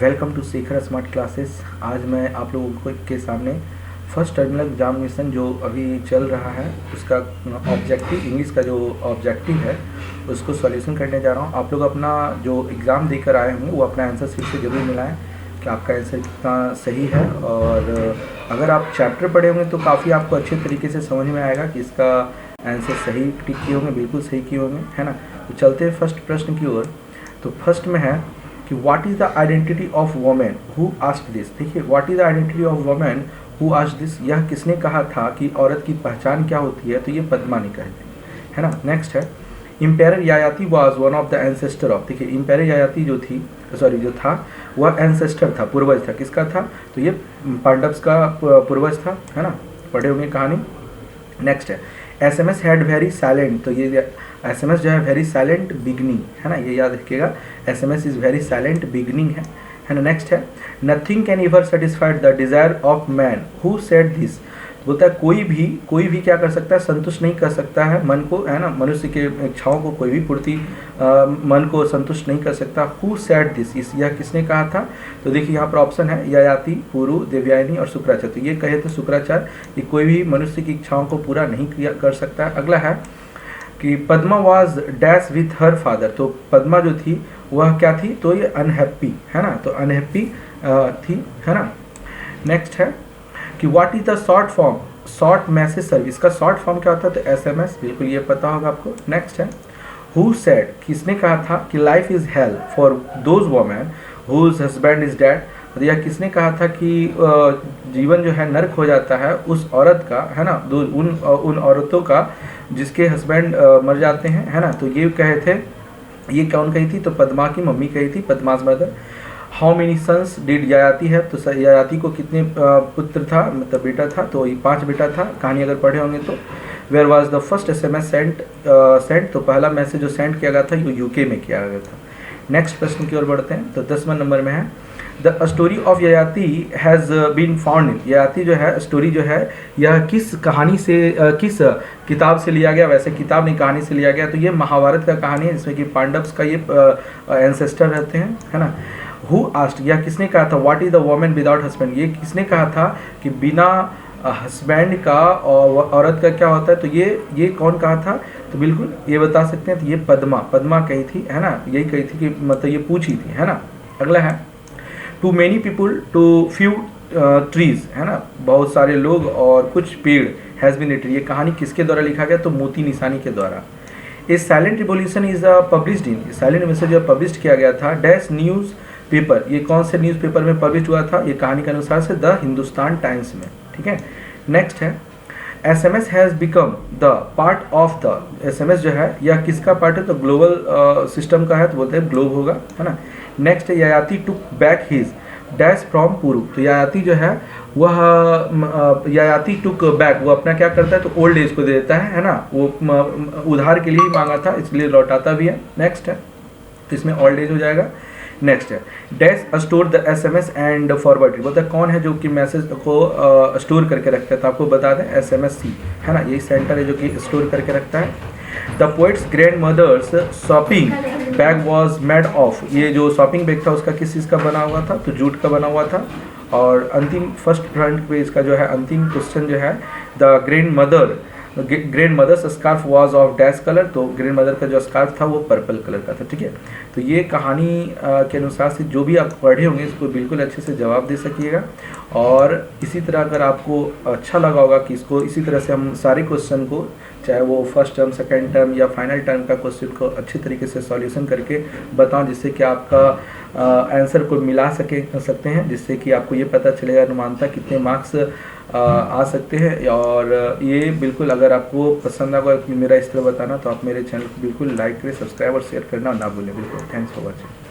Welcome to Shekhar smart classes. आज मैं आप लोगों के सामने फर्स्ट टर्मिनल एग्जामिनेशन जो अभी चल रहा है उसका ऑब्जेक्टिव, इंग्लिश का जो ऑब्जेक्टिव है उसको सॉल्यूशन करने जा रहा हूँ। आप लोग अपना जो एग्ज़ाम देकर आए होंगे वो अपना आंसर शीट से ज़रूर मिलाएं कि आपका आंसर कितना सही है। और अगर आप चैप्टर पढ़े होंगे तो काफ़ी आपको अच्छे तरीके से समझ में आएगा कि इसका आंसर सही टिक किए होंगे, बिल्कुल सही किए होंगे, है ना। तो चलते हैं फर्स्ट प्रश्न की ओर। तो फर्स्ट में है कि what is the identity of women who asked this. देखिए, what is the identity of women who asked this, यह किसने कहा था कि औरत की पहचान क्या होती है, तो ये पद्मा ने कही थी, है ना। नेक्स्ट है emperor Yayati was one of the ancestor of. देखिए, इम्पेरर यायाति जो था वह एंसेस्टर था, पूर्वज था। किसका था, तो ये पांडव्स का पूर्वज था, है ना। पढ़े होंगे कहानी। नेक्स्ट है SMS हैड वेरी साइलेंट। तो ये SMS जो है वेरी साइलेंट बिगनिंग, है ना, ये याद रखिएगा। SMS is very silent beginning है ना। नेक्स्ट है nothing can ever satisfied the desire of man who said this. बोलता है कोई भी क्या कर सकता है, संतुष्ट नहीं कर सकता है मन को, है ना। मनुष्य के इच्छाओं को कोई भी पूर्ति मन को संतुष्ट नहीं कर सकता। हु सेड दिस, यह किसने कहा था। तो देखिए यहाँ पर ऑप्शन है ययाति, पुरु, देवयानी और शुक्राचार्य। तो ये कहे थे शुक्राचार्य कि कोई भी मनुष्य की इच्छाओं को पूरा नहीं कर सकता है। अगला है कि Padma was dash with her father. तो पद्मा जो थी वह क्या थी, तो ये अनहैप्पी, है ना। तो अनहैप्पी थी, है ना। नेक्स्ट है कि what is the short message service का शॉर्ट फॉर्म क्या होता है, तो SMS, बिल्कुल ये पता होगा आपको। नेक्स्ट है हु सेड, किसने कहा था कि life is hell for those women whose husband is dead. यह किसने कहा था कि जीवन जो है नर्क हो जाता है उस औरत का, है ना, उन औरतों का जिसके हस्बैंड मर जाते हैं, है ना। तो ये कहे थे, ये कौन कही थी, तो पद्मा की मम्मी कही थी, पद्मास mother. How many sons did Yayati है, तो ययाति को कितने पुत्र था, मतलब बेटा था, तो ये 5 बेटा था। कहानी अगर पढ़े होंगे तो where was the first SMS sent, तो पहला मैसेज जो सेंड किया गया था वो UK में किया गया था। नेक्स्ट प्रश्न की ओर बढ़ते हैं। तो 10वां नंबर में है the story of Yayati has been found in. Yayati जो है स्टोरी जो है यह किस कहानी से, किस किताब से लिया गया। वैसे किताब नहीं, कहानी से लिया गया। तो ये महाभारत का कहानी है जिसमें कि पांडव्स का ये एंसेस्टर रहते हैं, है ना। हु आस्क्ड, यह किसने कहा था। What is the women without husband, ये किसने कहा था कि बिना हस्बैंड का औरत का क्या होता है। तो ये कौन कहा था, तो बिल्कुल ये बता सकते हैं। तो ये पद्मा कही थी, है ना। यही कही थी कि मतलब ये पूछी थी, है ना। अगला है too many people too few trees, है ना, बहुत सारे लोग और कुछ पेड़, हैज़ बीन रिटन। ये कहानी किसके द्वारा लिखा गया, तो मोती निशानी के द्वारा। A silent revolution is published in, silent message जो पब्लिश किया गया था डैश न्यूज़ पेपर। ये कौन से न्यूज़पेपर में पब्लिश हुआ था, ये कहानी के अनुसार से द हिंदुस्तान टाइम्स में, ठीक है। नेक्स्ट है SMS has become the part of the. SMS जो है यह किसका पार्ट है, तो ग्लोबल सिस्टम का है, तो बोलते हैं ग्लोब होगा, है ना। नेक्स्ट है Yayati took back his dash from Puru. तो ययाति जो है वह ययाति टुक बैक, वो अपना क्या करता है, तो ओल्ड एज को दे देता है ना। वो उधार के लिए ही मांगा था, इसलिए लौटाता भी है। नेक्स्ट है तो इसमें ओल्ड एज हो जाएगा। नेक्स्ट है dash store the SMS and forward. बोलता है कौन है जो कि मैसेज को स्टोर करके रखता है, तो आपको बता दें SMSC, है ना। यही सेंटर है जो कि स्टोर करके रखता है। The poet's grandmother's shopping bag was made of. ये जो शॉपिंग बैग था उसका किस चीज़ का बना हुआ था, तो जूट का बना हुआ था। और अंतिम फर्स्ट फ्रंट पेज का जो है अंतिम क्वेश्चन जो है the grandmother's scarf was of dash colour. तो ग्रैंड मदर का जो स्कार्फ था वो पर्पल कलर का था, ठीक है। तो ये कहानी के अनुसार से जो भी आप पढ़े होंगे इसको बिल्कुल अच्छे से जवाब दे सकिएगा। और इसी तरह अगर आपको अच्छा लगा होगा कि इसको इसी तरह से हम सारे क्वेश्चन को, चाहे वो फर्स्ट टर्म, सेकेंड टर्म या फाइनल टर्म का क्वेश्चन को अच्छे तरीके से सॉल्यूशन करके बताऊं, जिससे कि आपका आंसर को मिला सकते हैं, जिससे कि आपको ये पता चलेगा अनुमानता कितने मार्क्स आ सकते हैं। और ये बिल्कुल अगर आपको पसंद आएगा मेरा इस तरह बताना, तो आप मेरे चैनल को बिल्कुल लाइक करें, सब्सक्राइब और शेयर करना ना भूलें। बिल्कुल, थैंक्स फॉर वॉचिंग।